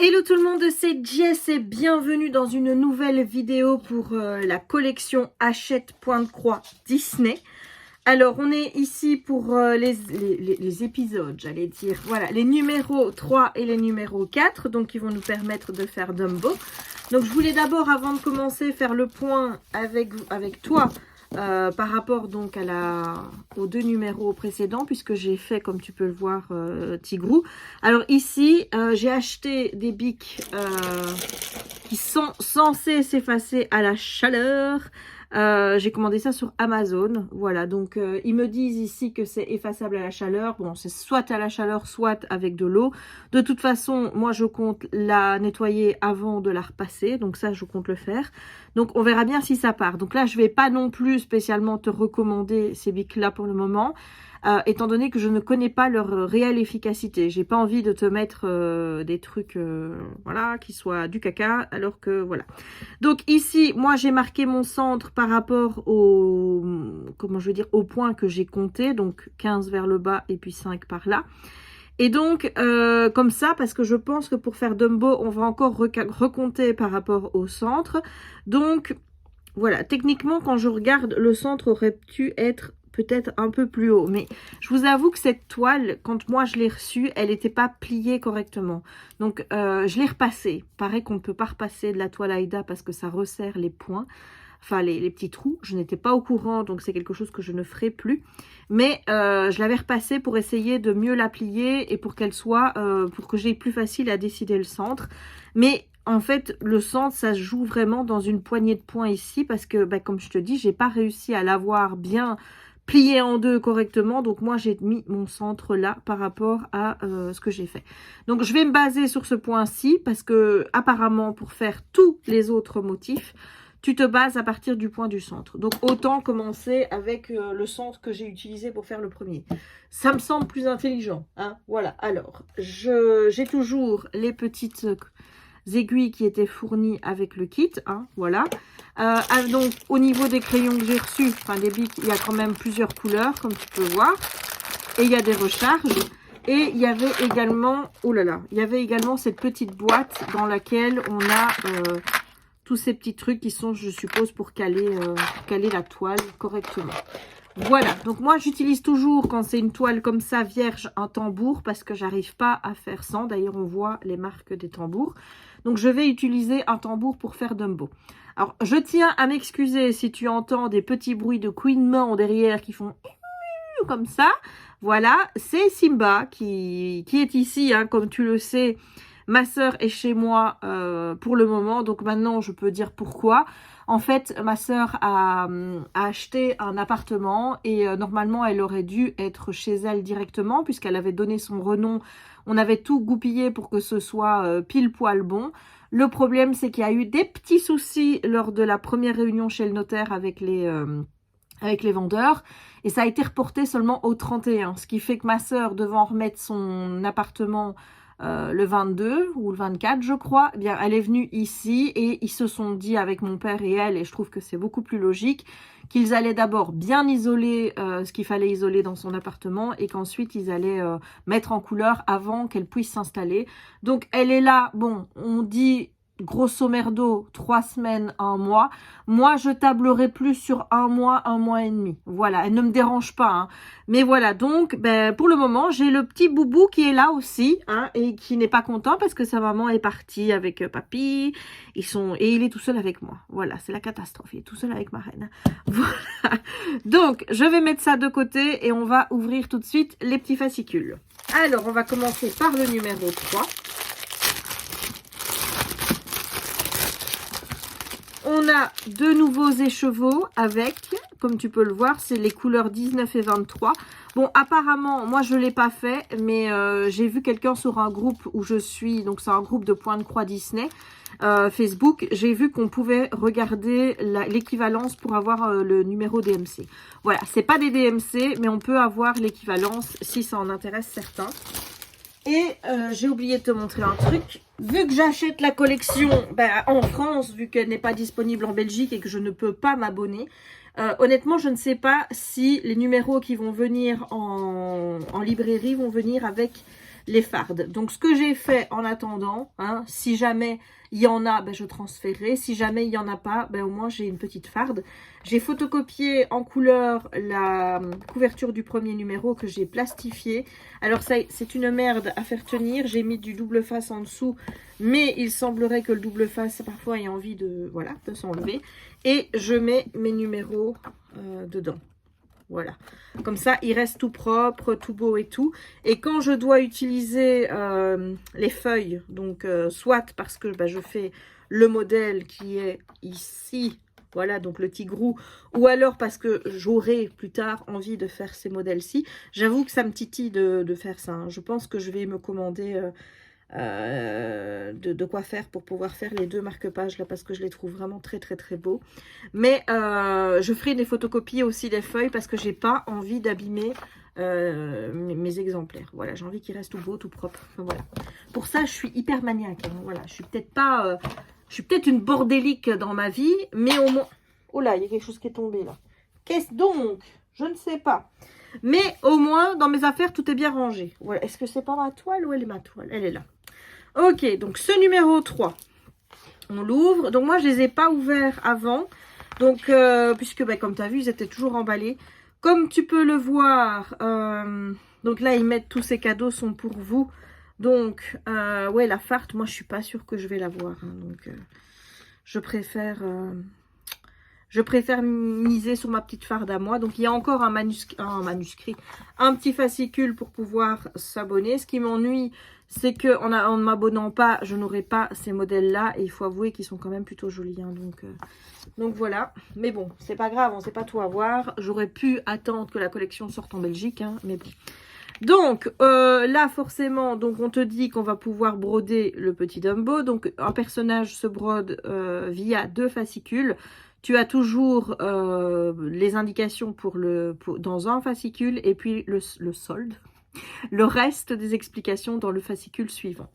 Hello tout le monde, c'est Jess et bienvenue dans une nouvelle vidéo pour la collection Hachette Point de Croix Disney. Alors on est ici pour les épisodes, j'allais dire, voilà, les numéros 3 et les numéros 4, donc qui vont nous permettre de faire Dumbo. Donc je voulais d'abord, avant de commencer, faire le point avec toi, par rapport donc aux deux numéros précédents, puisque j'ai fait, comme tu peux le voir, Tigrou. Alors ici, j'ai acheté des bics qui sont censés s'effacer à la chaleur. J'ai commandé ça sur Amazon. Voilà, donc ils me disent ici que c'est effaçable à la chaleur. Bon, c'est soit à la chaleur, soit avec de l'eau. De toute façon, moi je compte la nettoyer avant de la repasser. Donc ça, je compte le faire. Donc on verra bien si ça part. Donc là, je vais pas non plus spécialement te recommander ces bics-là pour le moment. Étant donné que je ne connais pas leur réelle efficacité. J'ai pas envie de te mettre des trucs voilà, qui soient du caca, alors que voilà. Donc ici, moi j'ai marqué mon centre par rapport au, comment je veux dire, au point que j'ai compté, donc 15 vers le bas et puis 5 par là. Et donc, comme ça, parce que je pense que pour faire Dumbo, on va encore recompter par rapport au centre. Donc, voilà, techniquement, quand je regarde, le centre aurait pu être peut-être un peu plus haut. Mais je vous avoue que cette toile, quand moi je l'ai reçue, elle n'était pas pliée correctement. Donc, je l'ai repassée. Pareil qu'on ne peut pas repasser de la toile Aïda parce que ça resserre les points. Enfin, les petits trous. Je n'étais pas au courant, donc c'est quelque chose que je ne ferai plus. Mais je l'avais repassée pour essayer de mieux la plier et pour qu'elle soit, pour que j'ai plus facile à décider le centre. Mais en fait, le centre, ça se joue vraiment dans une poignée de points ici parce que, bah, comme je te dis, j'ai pas réussi à l'avoir bien plié en deux correctement. Donc, moi, j'ai mis mon centre là par rapport à ce que j'ai fait. Donc, je vais me baser sur ce point-ci parce que, apparemment, pour faire tous les autres motifs, tu te bases à partir du point du centre. Donc, autant commencer avec le centre que j'ai utilisé pour faire le premier. Ça me semble plus intelligent. Hein, voilà. Alors, j'ai toujours les petites aiguilles qui étaient fournies avec le kit. Hein, voilà. Donc, au niveau des crayons que j'ai reçus, enfin des bics, il y a quand même plusieurs couleurs, comme tu peux voir. Et il y a des recharges. Et il y avait également, oh là là, il y avait également cette petite boîte dans laquelle on a tous ces petits trucs qui sont, je suppose, pour caler la toile correctement. Voilà, donc moi j'utilise toujours, quand c'est une toile comme ça, vierge, un tambour, parce que j'arrive pas à faire sans. D'ailleurs, on voit les marques des tambours. Donc je vais utiliser un tambour pour faire Dumbo. Alors, je tiens à m'excuser si tu entends des petits bruits de couinement derrière qui font comme ça. Voilà, c'est Simba qui est ici, hein, comme tu le sais. Ma sœur est chez moi pour le moment, donc maintenant je peux dire pourquoi. En fait, ma sœur a acheté un appartement et normalement elle aurait dû être chez elle directement puisqu'elle avait donné son renom. On avait tout goupillé pour que ce soit pile poil bon. Le problème, c'est qu'il y a eu des petits soucis lors de la première réunion chez le notaire avec les vendeurs. Et ça a été reporté seulement au 31. Ce qui fait que ma sœur, devant remettre son appartement le 22 ou le 24, je crois, eh bien, elle est venue ici et ils se sont dit avec mon père et elle, et je trouve que c'est beaucoup plus logique, qu'ils allaient d'abord bien isoler ce qu'il fallait isoler dans son appartement et qu'ensuite ils allaient mettre en couleur avant qu'elle puisse s'installer. Donc elle est là, bon, on dit grosso merdo 3 semaines, 1 mois. Moi, je tablerai plus sur 1 mois et demi. Voilà, elle ne me dérange pas. Hein. Mais voilà, donc, ben, pour le moment, j'ai le petit boubou qui est là aussi, hein, et qui n'est pas content parce que sa maman est partie avec papy. Et il est tout seul avec moi. Voilà, c'est la catastrophe. Il est tout seul avec ma reine. Voilà. Donc, je vais mettre ça de côté et on va ouvrir tout de suite les petits fascicules. Alors, on va commencer par le numéro 3. On a de nouveaux écheveaux avec, comme tu peux le voir, c'est les couleurs 19 et 23. Bon, apparemment, moi je ne l'ai pas fait, mais j'ai vu quelqu'un sur un groupe où je suis, donc c'est un groupe de Point de Croix Disney, Facebook. J'ai vu qu'on pouvait regarder l'équivalence pour avoir le numéro DMC. Voilà, c'est pas des DMC, mais on peut avoir l'équivalence si ça en intéresse certains. Et j'ai oublié de te montrer un truc. Vu que j'achète la collection en France, vu qu'elle n'est pas disponible en Belgique et que je ne peux pas m'abonner, honnêtement, je ne sais pas si les numéros qui vont venir en librairie vont venir avec les fardes. Donc, ce que j'ai fait en attendant, hein, si jamais il y en a, ben, je transférerai. Si jamais il n'y en a pas, ben, au moins, j'ai une petite farde. J'ai photocopié en couleur la couverture du premier numéro que j'ai plastifié. Alors, ça, c'est une merde à faire tenir. J'ai mis du double face en dessous, mais il semblerait que le double face, parfois, ait envie de, voilà, de s'enlever. Et je mets mes numéros dedans. Voilà, comme ça, il reste tout propre, tout beau et tout. Et quand je dois utiliser les feuilles, donc soit parce que bah, je fais le modèle qui est ici, voilà, donc le tigrou, ou alors parce que j'aurai plus tard envie de faire ces modèles-ci. J'avoue que ça me titille de faire ça. Hein. Je pense que je vais me commander de quoi faire pour pouvoir faire les deux marque-pages là parce que je les trouve vraiment très très très beaux. Mais je ferai des photocopies aussi des feuilles parce que j'ai pas envie d'abîmer mes exemplaires. Voilà, j'ai envie qu'ils restent tout beau, tout propre. Enfin, voilà. Pour ça, je suis hyper maniaque. Hein. Voilà, je suis peut-être pas, je suis peut-être une bordélique dans ma vie, mais au moins. Oh là, il y a quelque chose qui est tombé là. Qu'est-ce donc? Je ne sais pas. Mais au moins, dans mes affaires, tout est bien rangé. Voilà. Est-ce que c'est pas ma toile ou elle est ma toile? Elle est là. Ok, donc ce numéro 3, on l'ouvre. Donc moi, je les ai pas ouverts avant. Donc, puisque bah, comme tu as vu, ils étaient toujours emballés. Comme tu peux le voir, donc là, ils mettent tous ces cadeaux sont pour vous. Donc, ouais, la farde, moi, je suis pas sûre que je vais l'avoir. Hein, donc, je préfère miser sur ma petite farde à moi. Donc, il y a encore un manuscrit, un petit fascicule pour pouvoir s'abonner. Ce qui m'ennuie, c'est que en ne m'abonnant pas, je n'aurai pas ces modèles-là. Et il faut avouer qu'ils sont quand même plutôt jolis. Hein, donc voilà. Mais bon, c'est pas grave, on ne sait pas tout avoir. J'aurais pu attendre que la collection sorte en Belgique. Hein, mais bon. Donc, là, forcément, donc on te dit qu'on va pouvoir broder le petit Dumbo. Donc, un personnage se brode via 2 fascicules. Tu as toujours les indications dans un fascicule et puis le solde. Le reste des explications dans le fascicule suivant.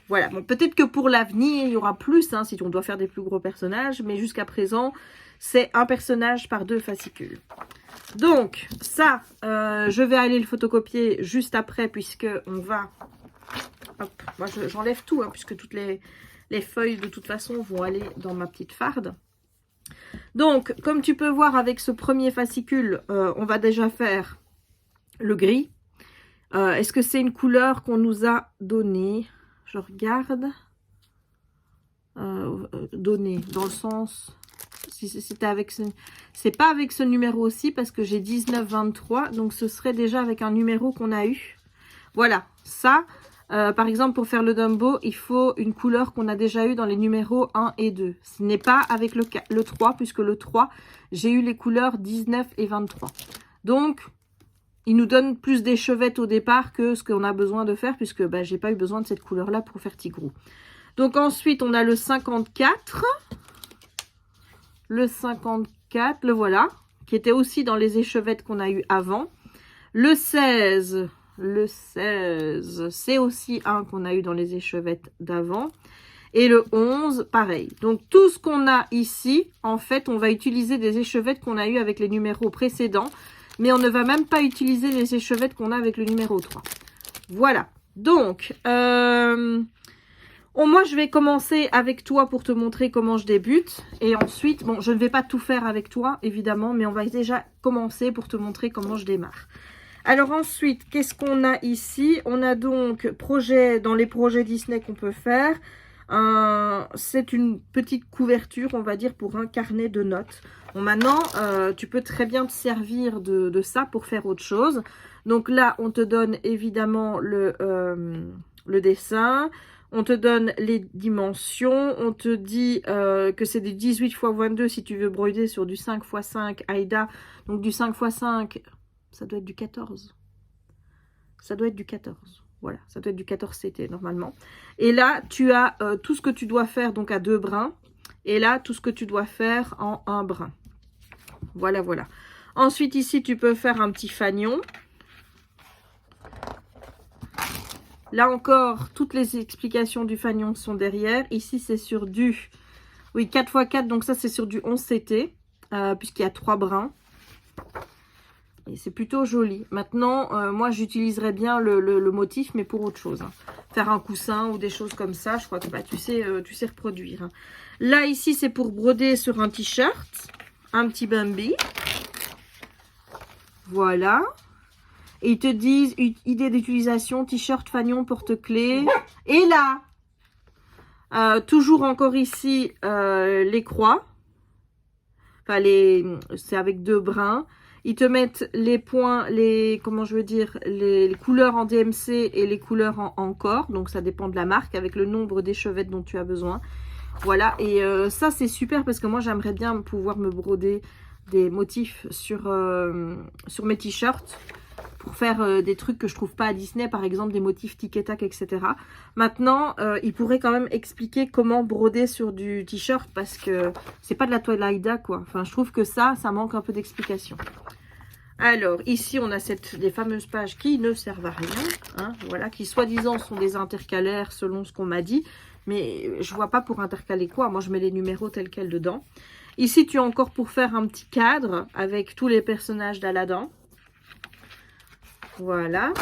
Voilà, bon, peut-être que pour l'avenir, il y aura plus, hein, si on doit faire des plus gros personnages, mais jusqu'à présent, c'est un personnage par 2 fascicules. Donc, ça, je vais aller le photocopier juste après, puisque on va... Hop, moi, j'enlève tout, hein, puisque toutes les feuilles, de toute façon, vont aller dans ma petite farde. Donc, comme tu peux voir avec ce premier fascicule, on va déjà faire le gris. Est-ce que c'est une couleur qu'on nous a donnée? Je regarde. Donnée, dans le sens... Si c'était avec ce... C'est pas avec ce numéro aussi, parce que j'ai 19-23. Donc, ce serait déjà avec un numéro qu'on a eu. Voilà, ça... par exemple, pour faire le Dumbo, il faut une couleur qu'on a déjà eu dans les numéros 1 et 2. Ce n'est pas avec le 3, puisque le 3, j'ai eu les couleurs 19 et 23. Donc... il nous donne plus d'échevettes au départ que ce qu'on a besoin de faire, puisque bah, j'ai pas eu besoin de cette couleur-là pour faire Tigrou. Donc ensuite, on a le 54. Le 54, le voilà, qui était aussi dans les échevettes qu'on a eu avant. Le 16, c'est aussi un qu'on a eu dans les échevettes d'avant. Et le 11, pareil. Donc tout ce qu'on a ici, en fait, on va utiliser des échevettes qu'on a eu avec les numéros précédents. Mais on ne va même pas utiliser les échevettes qu'on a avec le numéro 3. Voilà. Donc, moi, je vais commencer avec toi pour te montrer comment je débute. Et ensuite, bon, je ne vais pas tout faire avec toi, évidemment, mais on va déjà commencer pour te montrer comment je démarre. Alors ensuite, qu'est-ce qu'on a ici? On a donc dans les projets Disney qu'on peut faire. C'est une petite couverture, on va dire, pour un carnet de notes. Bon, maintenant, tu peux très bien te servir de ça pour faire autre chose. Donc là, on te donne évidemment le dessin. On te donne les dimensions. On te dit que c'est du 18 x 22 si tu veux broder sur du 5 x 5 Aïda. Donc du 5 x 5, ça doit être du 14. Ça doit être du 14. Voilà, ça doit être du 14 CT normalement. Et là, tu as tout ce que tu dois faire donc à 2 brins. Et là, tout ce que tu dois faire en 1 brin. Voilà, voilà. Ensuite, ici, tu peux faire un petit fanion. Là encore, toutes les explications du fanion sont derrière. Ici, c'est sur du... Oui, 4 x 4, donc ça, c'est sur du 11 CT. Puisqu'il y a 3 brins. Et c'est plutôt joli. Maintenant, moi, j'utiliserais bien le motif, mais pour autre chose. Hein. Faire un coussin ou des choses comme ça, je crois que bah, tu sais reproduire. Hein. Là, ici, c'est pour broder sur un t-shirt. Un petit Bambi. Voilà. Et ils te disent, idée d'utilisation, t-shirt, fanion, porte-clés. Et là, toujours encore ici, les croix. Enfin, c'est avec 2 brins. Ils te mettent les points, comment je veux dire, les couleurs en DMC et les couleurs en corps. Donc, ça dépend de la marque avec le nombre d'échevettes dont tu as besoin. Voilà. Et ça, c'est super parce que moi, j'aimerais bien pouvoir me broder des motifs sur mes t-shirts pour faire des trucs que je trouve pas à Disney, par exemple des motifs tic et tac, etc. Maintenant, il pourrait quand même expliquer comment broder sur du t-shirt parce que c'est pas de la toile Aïda, quoi. Enfin, je trouve que ça manque un peu d'explication. Alors, ici, on a les fameuses pages qui ne servent à rien, hein, voilà, qui soi-disant sont des intercalaires selon ce qu'on m'a dit, mais je vois pas pour intercaler quoi. Moi, je mets les numéros tels quels dedans. Ici, tu as encore pour faire un petit cadre avec tous les personnages d'Aladin. Voilà.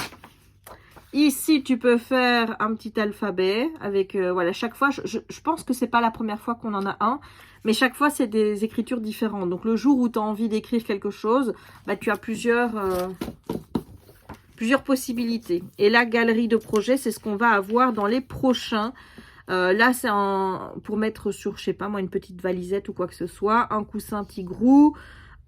Ici, tu peux faire un petit alphabet avec, voilà, chaque fois, je pense que c'est pas la première fois qu'on en a un, mais chaque fois, c'est des écritures différentes. Donc, le jour où tu as envie d'écrire quelque chose, bah, tu as plusieurs possibilités. Et la galerie de projets, c'est ce qu'on va avoir dans les prochains. Là, c'est pour mettre sur, je sais pas moi, une petite valisette ou quoi que ce soit, un coussin Tigrou,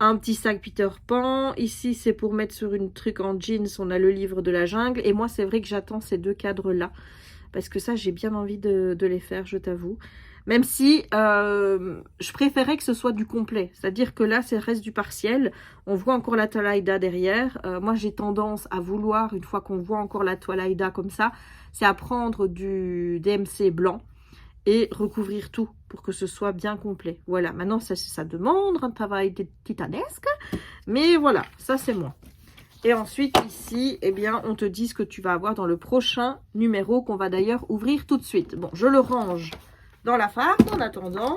un petit sac Peter Pan. Ici, c'est pour mettre sur une truc en jeans. On a le livre de la jungle. Et moi, c'est vrai que j'attends ces 2 cadres-là. Parce que ça, j'ai bien envie de les faire, je t'avoue. Même si je préférais que ce soit du complet. C'est-à-dire que là, ça reste du partiel. On voit encore la toile Aïda derrière. Moi, j'ai tendance à vouloir, une fois qu'on voit encore la toile Aïda comme ça, c'est à prendre du DMC blanc et recouvrir tout pour que ce soit bien complet. Voilà, maintenant ça demande un travail titanesque, mais voilà, ça c'est moi. Et ensuite ici, eh bien, on te dit ce que tu vas avoir dans le prochain numéro qu'on va d'ailleurs ouvrir tout de suite. Bon, je le range dans la farde en attendant.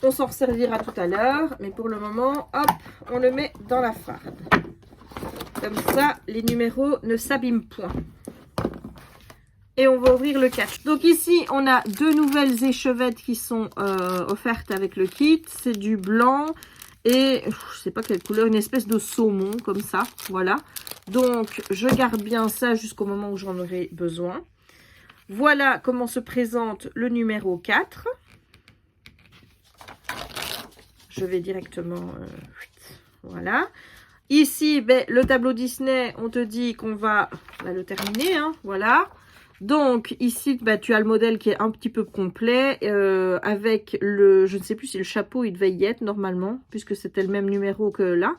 On s'en servira tout à l'heure, mais pour le moment, hop, on le met dans la farde. Comme ça, les numéros ne s'abîment point. Et on va ouvrir le 4. Donc ici, on a 2 nouvelles échevettes qui sont offertes avec le kit. C'est du blanc et je sais pas quelle couleur, une espèce de saumon comme ça. Voilà. Donc, je garde bien ça jusqu'au moment où j'en aurai besoin. Voilà comment se présente le numéro 4. Je vais directement... voilà. Ici, ben, le tableau Disney, on te dit qu'on va le terminer. Hein, voilà. Donc, ici, bah, tu as le modèle qui est un petit peu complet avec le... Je ne sais plus si le chapeau, il devait y être normalement, puisque c'était le même numéro que là.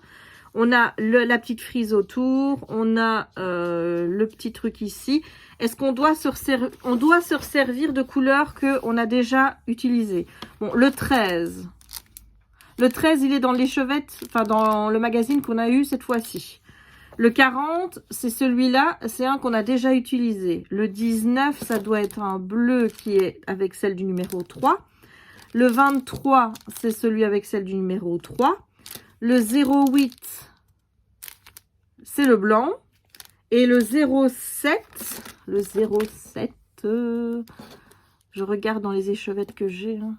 On a la petite frise autour. On a le petit truc ici. Est-ce qu'on doit se resservir de couleurs qu'on a déjà utilisées? Bon, le 13. Le 13, il est dans l'échevette, enfin dans le magazine qu'on a eu cette fois-ci. Le 40, c'est celui-là, c'est un qu'on a déjà utilisé. Le 19, ça doit être un bleu qui est avec celle du numéro 3. Le 23, c'est celui avec celle du numéro 3. Le 08, c'est le blanc. Et le 07, je regarde dans les échevettes que j'ai. Hein.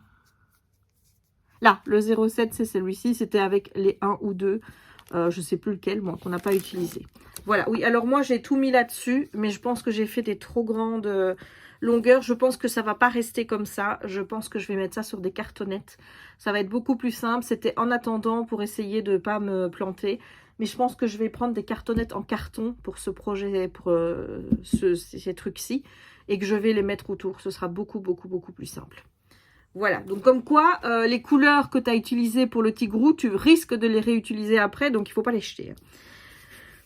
Là, le 07, c'est celui-ci. C'était avec les 1 ou 2. Je ne sais plus lequel, moi, qu'on n'a pas utilisé. Voilà, oui. Alors, moi, j'ai tout mis là-dessus. Mais je pense que j'ai fait des trop grandes longueurs. Je pense que ça ne va pas rester comme ça. Je pense que je vais mettre ça sur des cartonnettes. Ça va être beaucoup plus simple. C'était en attendant pour essayer de ne pas me planter. Mais je pense que je vais prendre des cartonnettes en carton pour ce projet, pour ces trucs-ci. Et que je vais les mettre autour. Ce sera beaucoup, beaucoup, beaucoup plus simple. Voilà, donc comme quoi, les couleurs que tu as utilisées pour le Tigrou, tu risques de les réutiliser après, donc il ne faut pas les jeter.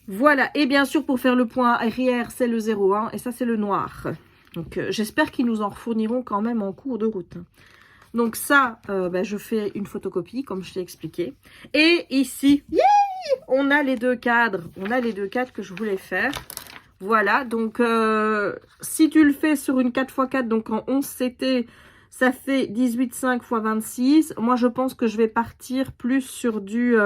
Voilà, et bien sûr, pour faire le point arrière, c'est le 01, et ça, c'est le noir. Donc, j'espère qu'ils nous en fourniront quand même en cours de route. Donc ça, je fais une photocopie, comme je t'ai expliqué. Et ici, on a les 2 cadres. On a les 2 cadres que je voulais faire. Voilà, donc si tu le fais sur une 4x4, donc en 11 CT... Ça fait 18,5 x 26. Moi, je pense que je vais partir plus sur du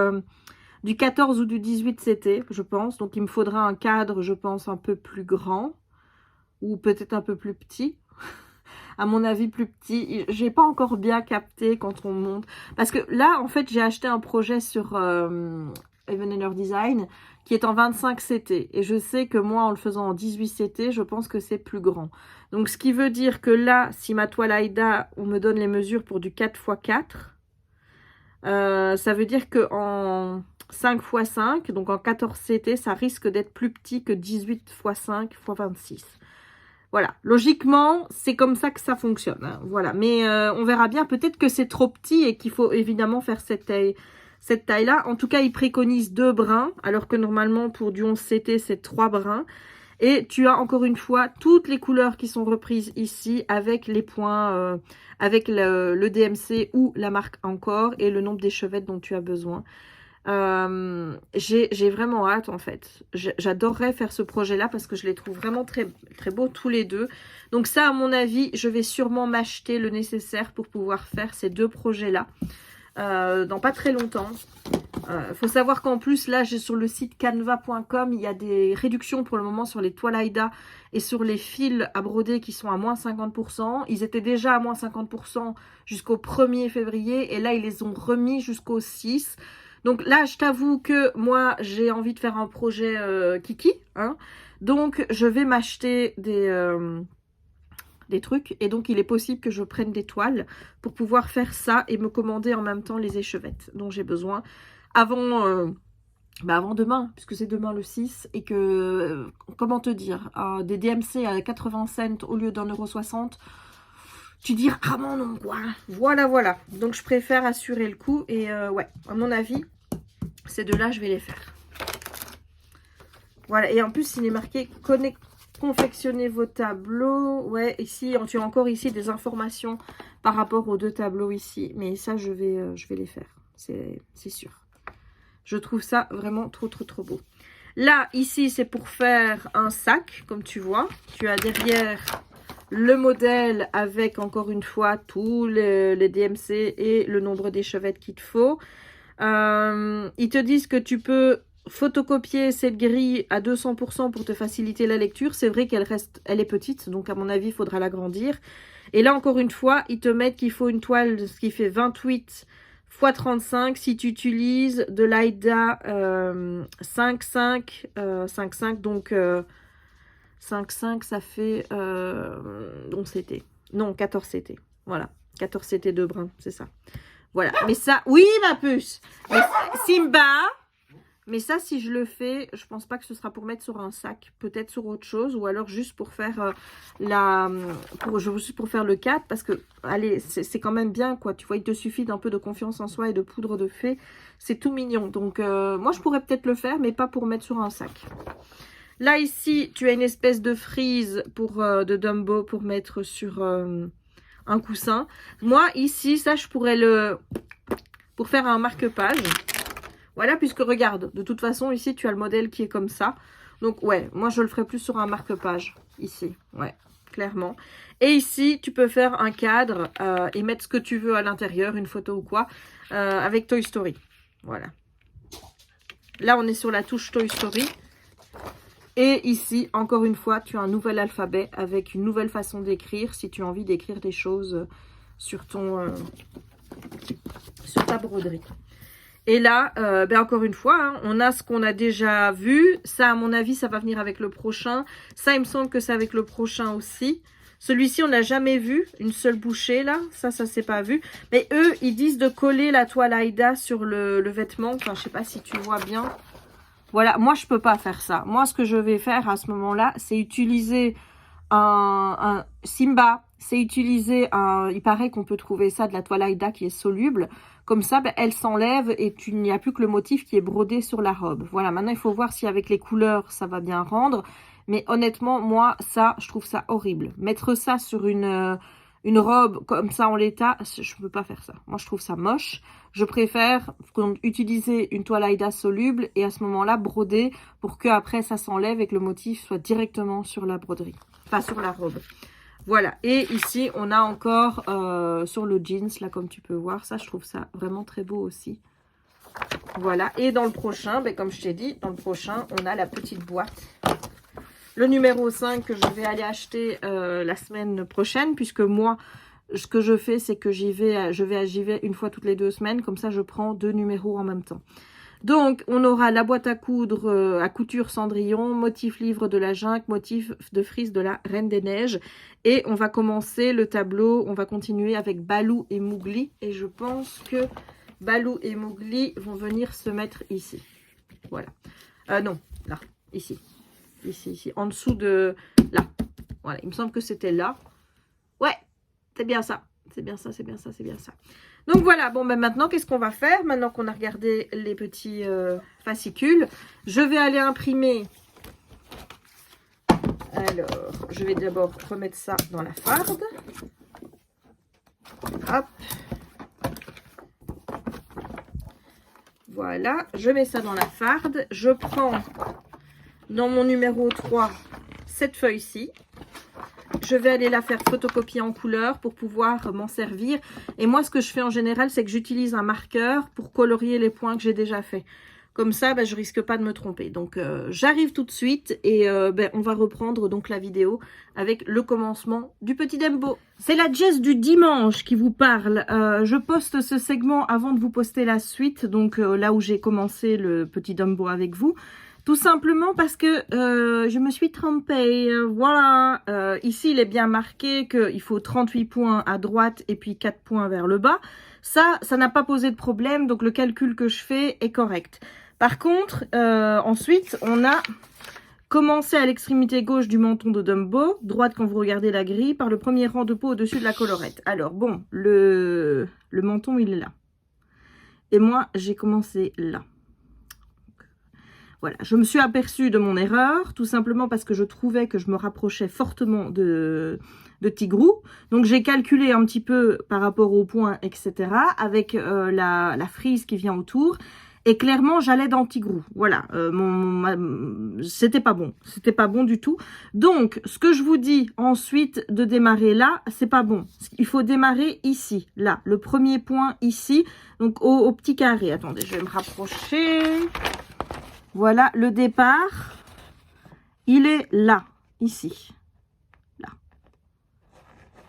14 ou du 18 CT, je pense. Donc, il me faudra un cadre, je pense, un peu plus grand. Ou peut-être un peu plus petit. À mon avis, plus petit. J'ai pas encore bien capté quand on monte. Parce que là, en fait, j'ai acheté un projet sur Eveneller Design qui est en 25 CT. Et je sais que moi, en le faisant en 18 CT, je pense que c'est plus grand. Donc, ce qui veut dire que là, si ma toile Aïda, on me donne les mesures pour du 4 x 4, ça veut dire qu'en 5 x 5, donc en 14 CT, ça risque d'être plus petit que 18 x 5 x 26. Voilà, logiquement, c'est comme ça que ça fonctionne. Hein. Voilà, mais on verra bien. Peut-être que c'est trop petit et qu'il faut évidemment faire cette taille-là. En tout cas, ils préconisent 2 brins, alors que normalement, pour du 11 CT, c'est 3 brins. Et tu as encore une fois toutes les couleurs qui sont reprises ici avec les points, avec le DMC ou la marque encore et le nombre d'échevettes dont tu as besoin. J'ai vraiment hâte en fait. J'adorerais faire ce projet là parce que je les trouve vraiment très, très beaux tous les deux. Donc ça, à mon avis, je vais sûrement m'acheter le nécessaire pour pouvoir faire ces 2 projets là dans pas très longtemps. Faut savoir qu'en plus là, j'ai sur le site canva.com, il y a des réductions pour le moment sur les toiles Aïda et sur les fils à broder qui sont à moins 50%. Ils étaient déjà à moins 50% jusqu'au 1er février et là, ils les ont remis jusqu'au 6. Donc là, je t'avoue que moi, j'ai envie de faire un projet kiki. Hein. Donc, je vais m'acheter des trucs. Et donc, il est possible que je prenne des toiles pour pouvoir faire ça et me commander en même temps les échevettes dont j'ai besoin avant demain, puisque c'est demain le 6. Et que, comment te dire, des DMC à 80 cents au lieu d'1,60 €. Tu dis vraiment non quoi. Voilà, voilà. Donc je préfère assurer le coup. Et ouais, à mon avis, ces deux-là, je vais les faire. Voilà. Et en plus, il est marqué confectionner vos tableaux. Ouais, ici, tu as encore ici des informations par rapport aux 2 tableaux ici. Mais ça, je vais les faire. C'est sûr. Je trouve ça vraiment trop, trop, trop beau. Là, ici, c'est pour faire un sac, comme tu vois. Tu as derrière le modèle avec, encore une fois, tous les DMC et le nombre d'échevettes qu'il te faut. Ils te disent que tu peux photocopier cette grille à 200% pour te faciliter la lecture. C'est vrai elle est petite, donc à mon avis, il faudra l'agrandir. Et là, encore une fois, ils te mettent qu'il faut une toile qui fait 28 x 35 si tu utilises de l'Aïda 5,5, 5,5, donc 5,5 ça fait 11 CT. Non, 14 CT. Voilà, 14 CT de brun, c'est ça. Voilà, mais ça, oui ma puce, mais, Simba, mais ça si je le fais, je pense pas que ce sera pour mettre sur un sac, peut-être sur autre chose, ou alors juste pour faire juste pour faire le 4, parce que, allez, c'est quand même bien quoi, tu vois, il te suffit d'un peu de confiance en soi et de poudre de fée, c'est tout mignon, donc moi je pourrais peut-être le faire, mais pas pour mettre sur un sac. Là ici, tu as une espèce de frise de Dumbo pour mettre sur un coussin. Moi, ici, ça, je pourrais pour faire un marque-page. Voilà, puisque regarde, de toute façon, ici, tu as le modèle qui est comme ça. Donc, ouais, moi, je le ferai plus sur un marque-page. Ici, ouais, clairement. Et ici, tu peux faire un cadre et mettre ce que tu veux à l'intérieur, une photo ou quoi, avec Toy Story. Voilà. Là, on est sur la touche Toy Story. Et ici, encore une fois, tu as un nouvel alphabet avec une nouvelle façon d'écrire si tu as envie d'écrire des choses sur sur ta broderie. Et là, encore une fois, hein, on a ce qu'on a déjà vu. Ça, à mon avis, ça va venir avec le prochain. Ça, il me semble que c'est avec le prochain aussi. Celui-ci, on n'a jamais vu. Une seule bouchée, là. Ça s'est pas vu. Mais eux, ils disent de coller la toile Aïda sur le vêtement. Enfin, je sais pas si tu vois bien. Voilà, moi, je peux pas faire ça. Moi, ce que je vais faire à ce moment-là, c'est utiliser un Simba. C'est utiliser il paraît qu'on peut trouver ça de la toile Aïda qui est soluble. Comme ça, elle s'enlève et il n'y a plus que le motif qui est brodé sur la robe. Voilà, maintenant, il faut voir si avec les couleurs, ça va bien rendre. Mais honnêtement, moi, ça, je trouve ça horrible. Mettre ça sur une robe comme ça en l'état, je ne peux pas faire ça. Moi, je trouve ça moche. Je préfère utiliser une toile Aïda soluble et à ce moment-là, broder pour que après ça s'enlève et que le motif soit directement sur la broderie. Enfin, sur la robe. Voilà, et ici, on a encore sur le jeans, là, comme tu peux voir, ça, je trouve ça vraiment très beau aussi. Voilà, et dans le prochain, ben, comme je t'ai dit, dans le prochain, on a la petite boîte. Le numéro 5 que je vais aller acheter la semaine prochaine, puisque moi, ce que je fais, c'est que j'y vais une fois toutes les 2 semaines, comme ça, je prends 2 numéros en même temps. Donc, on aura la boîte à coudre à couture Cendrillon, motif livre de la jungle, motif de frise de la Reine des Neiges. Et on va commencer le tableau, on va continuer avec Balou et Mowgli. Et je pense que Balou et Mowgli vont venir se mettre ici. Voilà. Non, là, ici. Ici, en dessous de là. Voilà, il me semble que c'était là. Ouais, c'est bien ça. C'est bien ça, c'est bien ça, c'est bien ça. Donc voilà, bon ben maintenant qu'est-ce qu'on va faire? Maintenant qu'on a regardé les petits fascicules, je vais aller imprimer. Alors, je vais d'abord remettre ça dans la farde. Hop. Voilà, je mets ça dans la farde. Je prends dans mon numéro 3 cette feuille-ci. Je vais aller la faire photocopier en couleur pour pouvoir m'en servir. Et moi, ce que je fais en général, c'est que j'utilise un marqueur pour colorier les points que j'ai déjà fait. Comme ça, ben, je risque pas de me tromper. Donc, j'arrive tout de suite et ben, on va reprendre donc la vidéo avec le commencement du petit Dumbo. C'est la Jess du dimanche qui vous parle. Je poste ce segment avant de vous poster la suite, donc là où j'ai commencé le petit Dumbo avec vous. Tout simplement parce que je me suis trompée. Voilà. Ici, il est bien marqué qu'il faut 38 points à droite et puis 4 points vers le bas. Ça n'a pas posé de problème. Donc, le calcul que je fais est correct. Par contre, ensuite, on a commencé à l'extrémité gauche du menton de Dumbo. Droite quand vous regardez la grille, par le premier rang de peau au-dessus de la collerette. Alors, bon, le menton, il est là. Et moi, j'ai commencé là. Voilà, je me suis aperçue de mon erreur, tout simplement parce que je trouvais que je me rapprochais fortement de Tigrou. Donc, j'ai calculé un petit peu par rapport au point, etc. avec la frise qui vient autour. Et clairement, j'allais dans Tigrou. Voilà, c'était pas bon. C'était pas bon du tout. Donc, ce que je vous dis ensuite de démarrer là, c'est pas bon. Il faut démarrer ici, là. Le premier point ici, donc au petit carré. Attendez, je vais me rapprocher. Voilà, le départ, il est là, ici, là,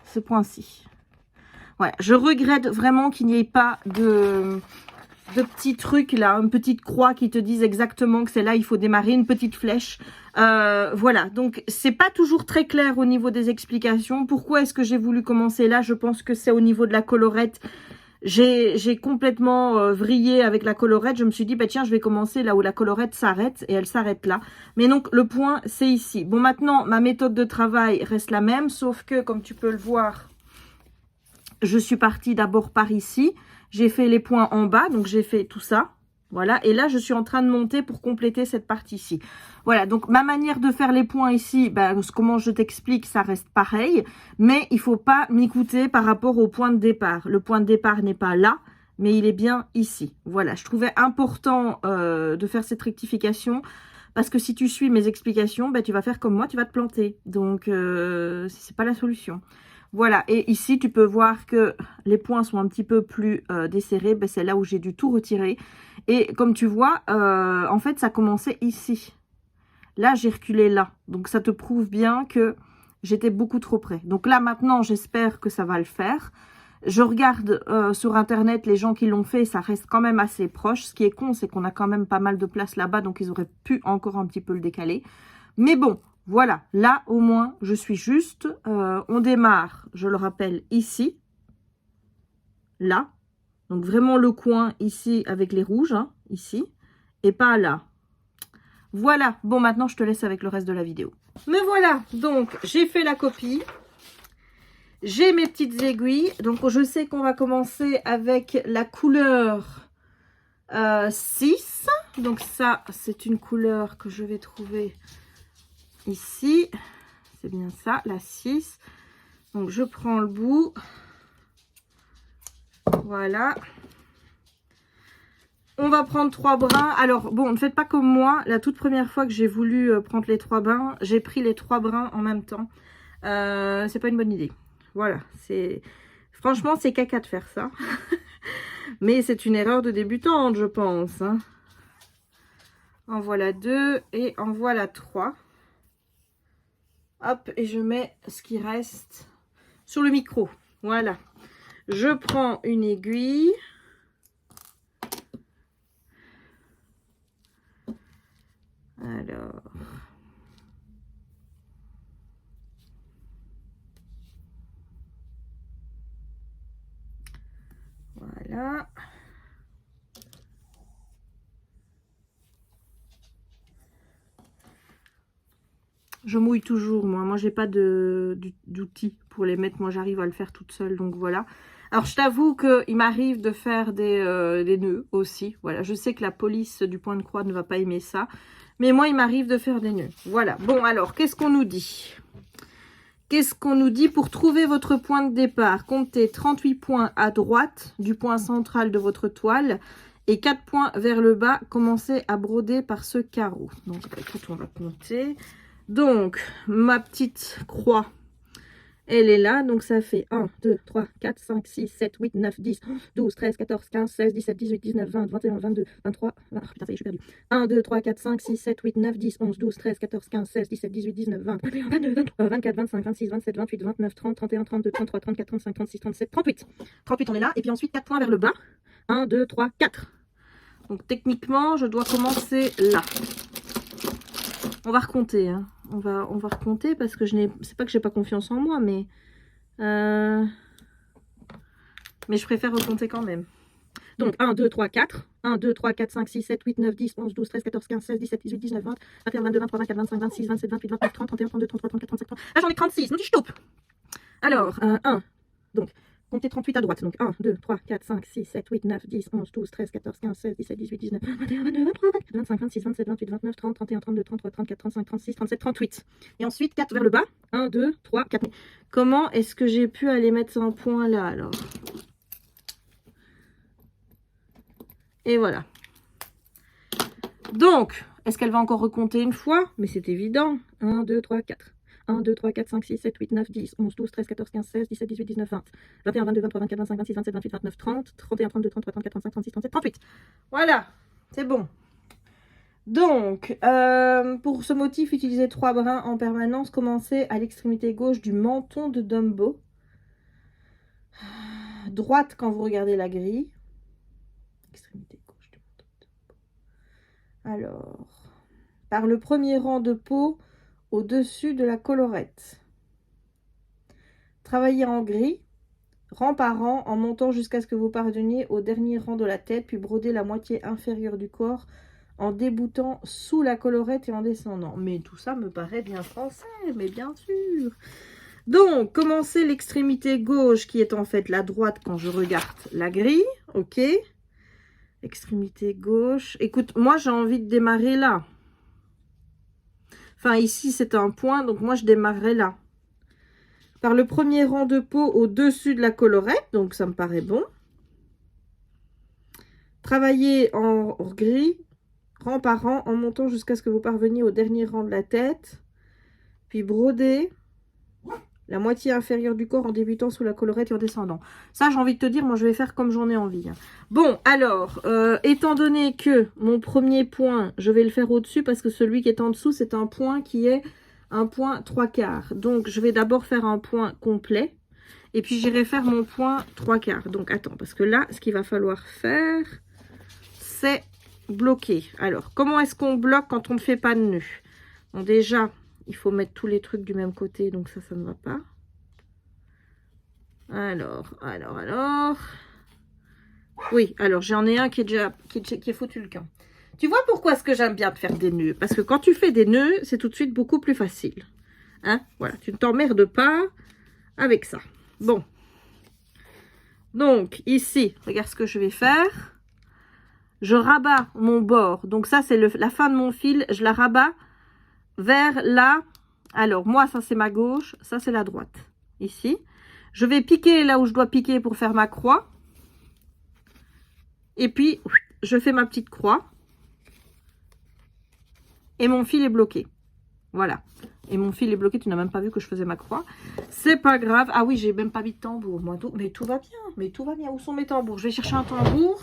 ce point-ci. Voilà, je regrette vraiment qu'il n'y ait pas de petits trucs là, une petite croix qui te dise exactement que c'est là, il faut démarrer, une petite flèche. Voilà, donc c'est pas toujours très clair au niveau des explications. Pourquoi est-ce que j'ai voulu commencer là? Je pense que c'est au niveau de la collerette. J'ai complètement vrillé avec la collerette. Je me suis dit, bah tiens, je vais commencer là où la collerette s'arrête. Et elle s'arrête là. Mais donc, le point, c'est ici. Bon, maintenant, ma méthode de travail reste la même. Sauf que, comme tu peux le voir, je suis partie d'abord par ici. J'ai fait les points en bas. Donc, j'ai fait tout ça. Voilà. Et là, je suis en train de monter pour compléter cette partie-ci. Voilà. Donc, ma manière de faire les points ici, ben, comment je t'explique, ça reste pareil. Mais il faut pas m'écouter par rapport au point de départ. Le point de départ n'est pas là, mais il est bien ici. Voilà. Je trouvais important de faire cette rectification. Parce que si tu suis mes explications, ben, tu vas faire comme moi, tu vas te planter. Donc, c'est pas la solution. Voilà, et ici, tu peux voir que les points sont un petit peu plus desserrés. Ben, c'est là où j'ai dû tout retirer. Et comme tu vois, en fait, ça commençait ici. Là, j'ai reculé là. Donc, ça te prouve bien que j'étais beaucoup trop près. Donc là, maintenant, j'espère que ça va le faire. Je regarde sur Internet les gens qui l'ont fait. Ça reste quand même assez proche. Ce qui est con, c'est qu'on a quand même pas mal de place là-bas. Donc, ils auraient pu encore un petit peu le décaler. Mais bon. Voilà, là au moins je suis juste, on démarre, je le rappelle, ici, là, donc vraiment le coin ici avec les rouges, hein, ici, et pas là. Voilà, bon maintenant je te laisse avec le reste de la vidéo. Mais voilà, donc j'ai fait la copie, j'ai mes petites aiguilles, donc je sais qu'on va commencer avec la couleur 6, donc ça c'est une couleur que je vais trouver... Ici, c'est bien ça, la 6. Donc, je prends le bout. Voilà. On va prendre 3 brins. Alors, bon, ne faites pas comme moi. La toute première fois que j'ai voulu prendre les 3 brins, j'ai pris les 3 brins en même temps. c'est pas une bonne idée. Voilà, franchement, c'est caca de faire ça. Mais c'est une erreur de débutante, je pense. Hein. En voilà 2 et en voilà 3. Hop, et je mets ce qui reste sur le micro. Voilà. Je prends une aiguille. Alors. Voilà. Je mouille toujours, moi. Moi, j'ai pas d'outils pour les mettre. Moi, j'arrive à le faire toute seule, donc voilà. Alors, je t'avoue qu'il m'arrive de faire des nœuds aussi. Voilà, je sais que la police du point de croix ne va pas aimer ça. Mais moi, il m'arrive de faire des nœuds. Voilà. Bon, alors, qu'est-ce qu'on nous dit? Qu'est-ce qu'on nous dit pour trouver votre point de départ? Comptez 38 points à droite du point central de votre toile et 4 points vers le bas. Commencez à broder par ce carreau. Donc, écoute, on va compter. Donc, ma petite croix, elle est là. Donc, ça fait 1, 2, 3, 4, 5, 6, 7, 8, 9, 10, 12, 13, 14, 15, 16, 17, 18, 19, 20, 21, 22, 23. Ah, putain, ça y est, je suis perdu. 1, 2, 3, 4, 5, 6, 7, 8, 9, 10, 11, 12, 13, 14, 15, 16, 17, 18, 19, 20, 21, 22, 23, 24, 25, 26, 27, 28, 29, 30, 31, 32, 33, 34, 35, 36, 37, 38. 38, on est là. Et puis ensuite, 4 points vers le bas. 1, 2, 3, 4. Donc, techniquement, je dois commencer là. On va recompter, hein. On va recompter parce que c'est pas que j'ai pas confiance en moi, mais je préfère recompter quand même. Donc 1, 2, 3, 4. 1, 2, 3, 4, 5, 6, 7, 8, 9, 10, 11, 12, 13, 14, 15, 16, 17, 18, 19, 20, 21, 22, 23, 24, 25, 26, 27, 28, 29, 30, 31, 32, 33, 34, 35, 30. Ah, j'en ai 36, nous dis je taupe. Alors, 1. Donc, comptez 38 à droite. Donc 1, 2, 3, 4, 5, 6, 7, 8, 9, 10, 11, 12, 13, 14, 15, 16, 17, 18, 19, 20, 21, 22, 23, 24, 25, 26, 27, 28, 29, 30, 31, 32, 33, 34, 35, 36, 37, 38. Et ensuite, 4 vers le bas. 1, 2, 3, 4. Comment est-ce que j'ai pu aller mettre un point là, alors? Et voilà. Donc, est-ce qu'elle va encore recompter une fois? Mais c'est évident. 1, 2, 3, 4. 1, 2, 3, 4, 5, 6, 7, 8, 9, 10, 11, 12, 13, 14, 15, 16, 17, 18, 19, 20, 21, 22, 23, 24, 25, 26, 27, 28, 29, 30, 31, 32, 33, 34, 35, 36, 37, 38. Voilà, c'est bon. Donc, pour ce motif, utilisez 3 brins en permanence. Commencez à l'extrémité gauche du menton de Dumbo. Droite quand vous regardez la grille. Extrémité gauche du menton de Dumbo. Alors, par le premier rang de peau au-dessus de la collerette. Travaillez en gris, rang par rang, en montant jusqu'à ce que vous parveniez au dernier rang de la tête, puis brodez la moitié inférieure du corps en déboutant sous la collerette et en descendant. Mais tout ça me paraît bien français, mais bien sûr. Donc, commencez l'extrémité gauche qui est en fait la droite quand je regarde la grille, ok. Extrémité gauche. Écoute, moi j'ai envie de démarrer là. Enfin, ici c'est un point, donc moi je démarrerai là. Par le premier rang de peau au-dessus de la collerette, donc ça me paraît bon. Travaillez en gris, rang par rang, en montant jusqu'à ce que vous parveniez au dernier rang de la tête. Puis broder la moitié inférieure du corps en débutant sous la collerette et en descendant. Ça, j'ai envie de te dire, moi je vais faire comme j'en ai envie. Hein. Bon, alors, étant donné que mon premier point, je vais le faire au-dessus parce que celui qui est en dessous, c'est un point qui est un point 3/4. Donc, je vais d'abord faire un point complet. Et puis, j'irai faire mon point 3/4. Donc, attends, parce que là, ce qu'il va falloir faire, c'est bloquer. Alors, comment est-ce qu'on bloque quand on ne fait pas de nœud? Bon, déjà, il faut mettre tous les trucs du même côté. Donc, ça ne va pas. Alors. Oui, alors, j'en ai un qui est foutu le camp. Tu vois pourquoi est-ce que j'aime bien te faire des nœuds? Parce que quand tu fais des nœuds, c'est tout de suite beaucoup plus facile. Hein? Voilà, tu ne t'emmerdes pas avec ça. Bon. Donc, ici, regarde ce que je vais faire. Je rabats mon bord. Donc, ça, c'est la fin de mon fil. Je la rabats vers là. Alors, moi, ça, c'est ma gauche. Ça, c'est la droite. Ici. Je vais piquer là où je dois piquer pour faire ma croix. Et puis, je fais ma petite croix. Et mon fil est bloqué. Voilà. et mon fil est bloqué, tu n'as même pas vu que je faisais ma croix. C'est pas grave. Ah oui, j'ai même pas mis de tambour, moi. Mais tout va bien, mais tout va bien. Où sont mes tambours? Je vais chercher un tambour.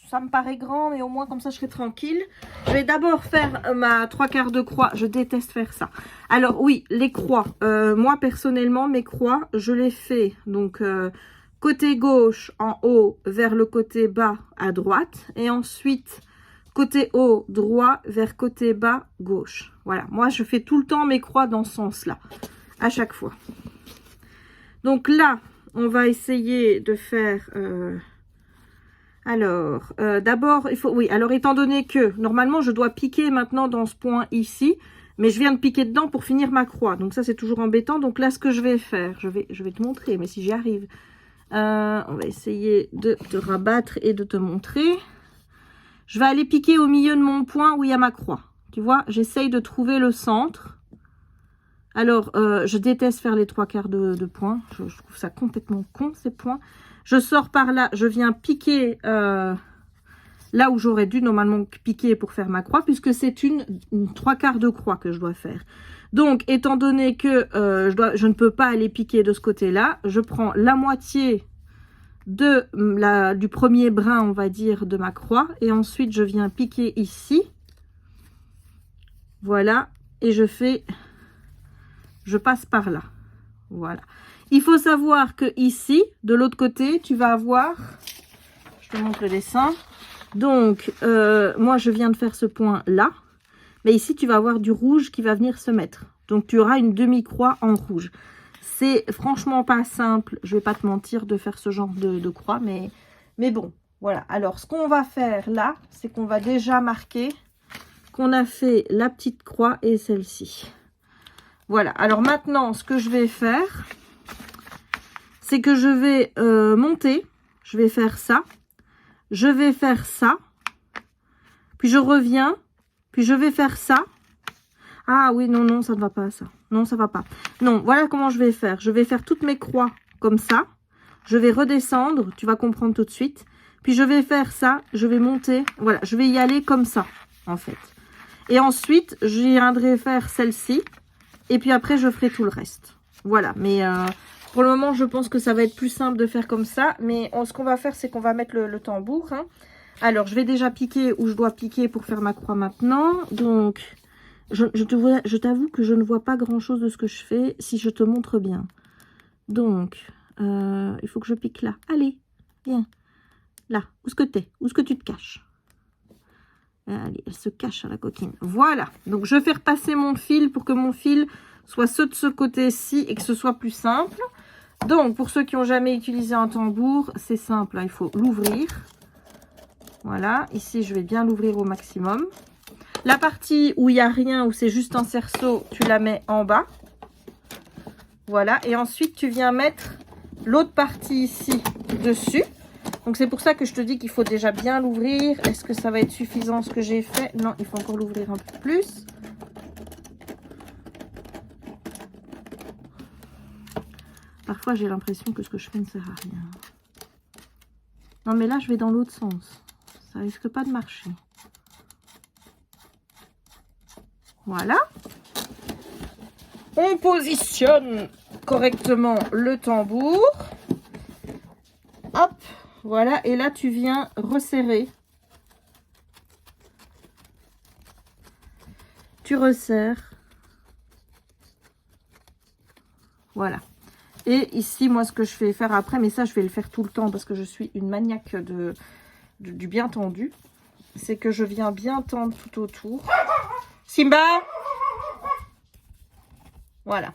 Ça me paraît grand, mais au moins comme ça je serai tranquille. Je vais d'abord faire ma 3/4 de croix. Je déteste faire ça. Alors oui, les croix. Moi personnellement, mes croix, je les fais donc côté gauche en haut vers le côté bas à droite. Et ensuite côté haut droit vers côté bas gauche. Voilà, moi je fais tout le temps mes croix dans ce sens-là, à chaque fois. Donc là, on va essayer de faire... Alors, d'abord, il faut... Oui, alors étant donné que, normalement, je dois piquer maintenant dans ce point ici, mais je viens de piquer dedans pour finir ma croix. Donc ça, c'est toujours embêtant. Donc là, ce que je vais faire, je vais te montrer, mais si j'y arrive, on va essayer de te rabattre et de te montrer. Je vais aller piquer au milieu de mon point où il y a ma croix. Tu vois, j'essaye de trouver le centre. Alors, je déteste faire les 3/4 de points. Je trouve ça complètement con, ces points. Je sors par là, je viens piquer là où j'aurais dû normalement piquer pour faire ma croix, puisque c'est une 3/4 de croix que je dois faire. Donc, étant donné que je ne peux pas aller piquer de ce côté-là, je prends la moitié du premier brin, on va dire, de ma croix. Et ensuite, je viens piquer ici. Voilà. Et je passe par là. Voilà. Il faut savoir que ici, de l'autre côté, tu vas avoir... Je te montre le dessin. Donc, moi, je viens de faire ce point-là. Mais ici, tu vas avoir du rouge qui va venir se mettre. Donc, tu auras une demi-croix en rouge. C'est franchement pas simple, je vais pas te mentir, de faire ce genre de croix. Mais bon, voilà. Alors, ce qu'on va faire là, c'est qu'on va déjà marquer qu'on a fait la petite croix et celle-ci. Voilà. Alors maintenant, ce que je vais faire... c'est que je vais monter, je vais faire ça, je vais faire ça, puis je reviens, puis je vais faire ça. Ah oui, non, non, ça ne va pas, ça. Non, ça va pas. Non, voilà comment je vais faire. Je vais faire toutes mes croix comme ça. Je vais redescendre, tu vas comprendre tout de suite. Puis je vais faire ça, je vais monter. Voilà, je vais y aller comme ça, en fait. Et ensuite, je viendrai faire celle-ci. Et puis après, je ferai tout le reste. Voilà, mais... pour le moment, je pense que ça va être plus simple de faire comme ça. Mais ce qu'on va faire, c'est qu'on va mettre le tambour. Hein. Alors, je vais déjà piquer où je dois piquer pour faire ma croix maintenant. Donc, je t'avoue que je ne vois pas grand-chose de ce que je fais si je te montre bien. Donc, il faut que je pique là. Allez, viens. Là, où est-ce que tu es? Où est-ce que tu te caches? Allez, elle se cache, la coquine. Voilà. Donc, je vais faire passer mon fil pour que mon fil soit ceux de ce côté-ci et que ce soit plus simple. Donc, pour ceux qui n'ont jamais utilisé un tambour, c'est simple, hein, il faut l'ouvrir. Voilà, ici, je vais bien l'ouvrir au maximum. La partie où il n'y a rien, où c'est juste un cerceau, tu la mets en bas. Voilà, et ensuite, tu viens mettre l'autre partie ici, dessus. Donc, c'est pour ça que je te dis qu'il faut déjà bien l'ouvrir. Est-ce que ça va être suffisant ce que j'ai fait? Non, il faut encore l'ouvrir un peu plus. Parfois, j'ai l'impression que ce que je fais ne sert à rien. Non, mais là, je vais dans l'autre sens. Ça risque pas de marcher. Voilà. On positionne correctement le tambour. Hop, voilà. Et là, tu viens resserrer. Tu resserres. Voilà. Et ici, moi, ce que je vais faire après, mais ça, je vais le faire tout le temps parce que je suis une maniaque du bien tendu, c'est que je viens bien tendre tout autour. Simba! Voilà.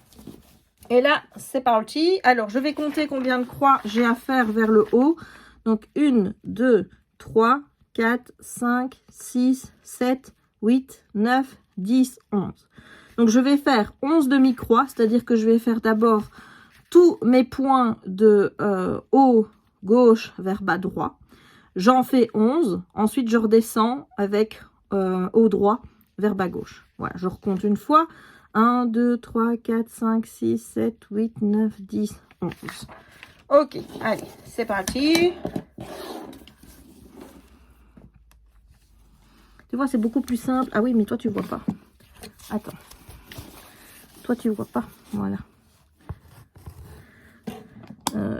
Et là, c'est parti. Alors, je vais compter combien de croix j'ai à faire vers le haut. Donc, 1, 2, 3, 4, 5, 6, 7, 8, 9, 10, 11. Donc, je vais faire 11 demi-croix, c'est-à-dire que je vais faire d'abord tous mes points de haut gauche vers bas droit. J'en fais 11. Ensuite, je redescends avec haut droit vers bas gauche. Voilà, je recompte une fois. 1, 2, 3, 4, 5, 6, 7, 8, 9, 10, 11. Ok, allez, c'est parti. Tu vois, c'est beaucoup plus simple. Ah oui, mais toi, tu vois pas. Attends. toi tu vois pas, voilà.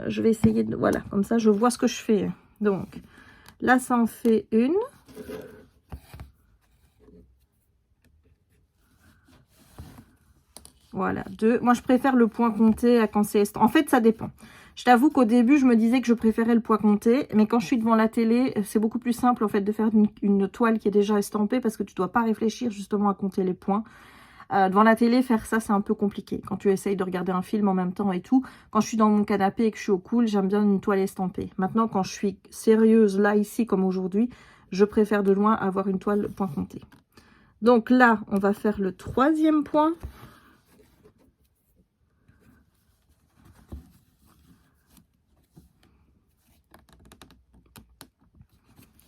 Je vais essayer de, voilà, comme ça je vois ce que je fais. Donc là ça en fait une. Voilà, 2. Moi, je préfère le point compté à quand c'est estampé. En fait, ça dépend. Je t'avoue qu'au début, je me disais que je préférais le point compté. Mais quand je suis devant la télé, c'est beaucoup plus simple, en fait, de faire une toile qui est déjà estampée parce que tu ne dois pas réfléchir, justement, à compter les points. Devant la télé, faire ça, c'est un peu compliqué. Quand tu essayes de regarder un film en même temps et tout. Quand je suis dans mon canapé et que je suis au cool, j'aime bien une toile estampée. Maintenant, quand je suis sérieuse, là, ici, comme aujourd'hui, je préfère de loin avoir une toile point compté. Donc là, on va faire le 3e point.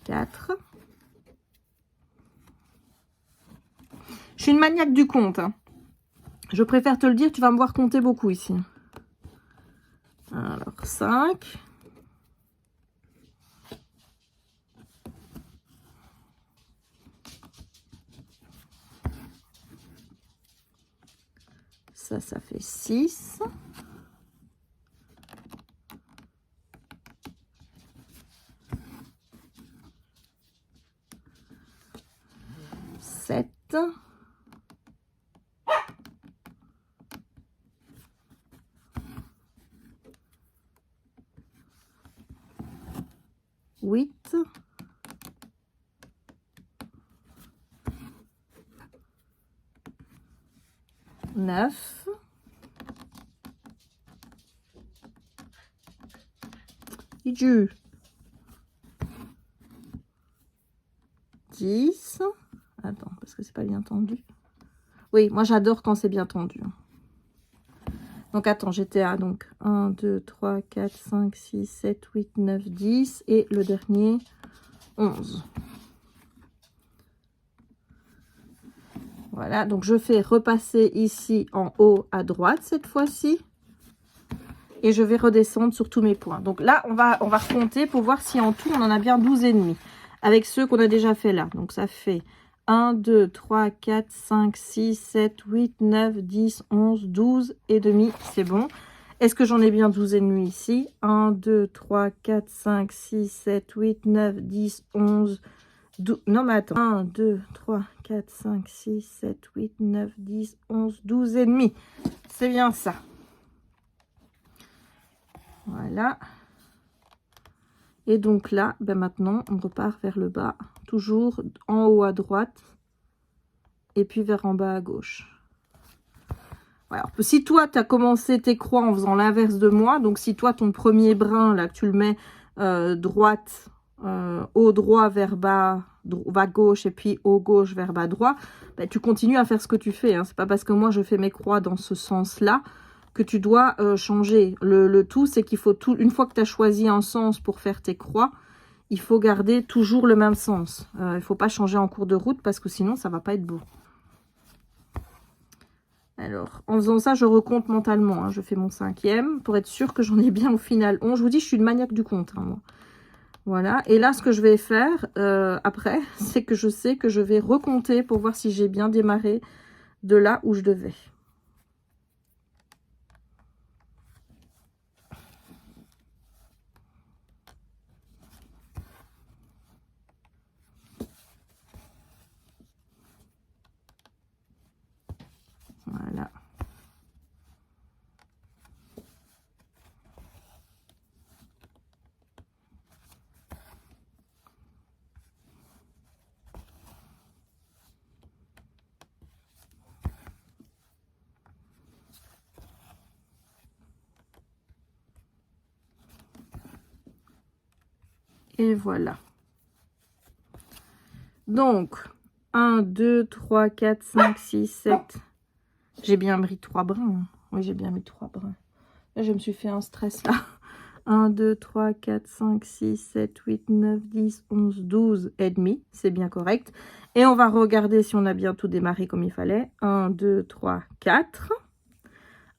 4. Je suis une maniaque du compte. Hein. Je préfère te le dire, tu vas me voir compter beaucoup ici. Alors, 5. Ça fait 6. 7. 8. 9. 10. Attends, parce que c'est pas bien tendu. Oui, moi j'adore quand c'est bien tendu. Donc attends, j'étais à donc 1, 2, 3, 4, 5, 6, 7, 8, 9, 10. Et le dernier, 11. Voilà, donc je fais repasser ici en haut à droite cette fois-ci. Et je vais redescendre sur tous mes points. Donc là, on va recompter pour voir si en tout, on en a bien 12 et demi. Avec ceux qu'on a déjà fait là. Donc ça fait 1, 2, 3, 4, 5, 6, 7, 8, 9, 10, 11, 12 et demi. C'est bon. Est-ce que j'en ai bien 12 et demi ici? 1, 2, 3, 4, 5, 6, 7, 8, 9, 10, 11, 12. Non, mais attends. 1, 2, 3, 4, 5, 6, 7, 8, 9, 10, 11, 12 et demi. C'est bien ça. Voilà. Et donc là, ben maintenant, on repart vers le bas. Toujours en haut à droite. Et puis vers en bas à gauche. Alors, si toi, tu as commencé tes croix en faisant l'inverse de moi, donc si toi, ton premier brin, là, que tu le mets droite, haut droit vers bas gauche, et puis haut gauche vers bas droit, ben, tu continues à faire ce que tu fais. Hein. C'est pas parce que moi, je fais mes croix dans ce sens-là que tu dois changer. Le tout, c'est qu'il faut une fois que tu as choisi un sens pour faire tes croix, il faut garder toujours le même sens. Il ne faut pas changer en cours de route parce que sinon, ça va pas être beau. Alors, en faisant ça, je recompte mentalement. Hein. Je fais mon 5e pour être sûr que j'en ai bien au final 11. Je vous dis, je suis une maniaque du compte. Hein, moi. Voilà. Et là, ce que je vais faire après, c'est que je sais que je vais recompter pour voir si j'ai bien démarré de là où je devais. Voilà. Et voilà. Donc, 1, 2, 3, 4, 5, 6, 7. J'ai bien mis 3 brins. Hein. Oui, j'ai bien mis 3 brins. Là, je me suis fait un stress là. 1, 2, 3, 4, 5, 6, 7, 8, 9, 10, 11, 12 et demi. C'est bien correct. Et on va regarder si on a bien tout démarré comme il fallait. 1, 2, 3, 4.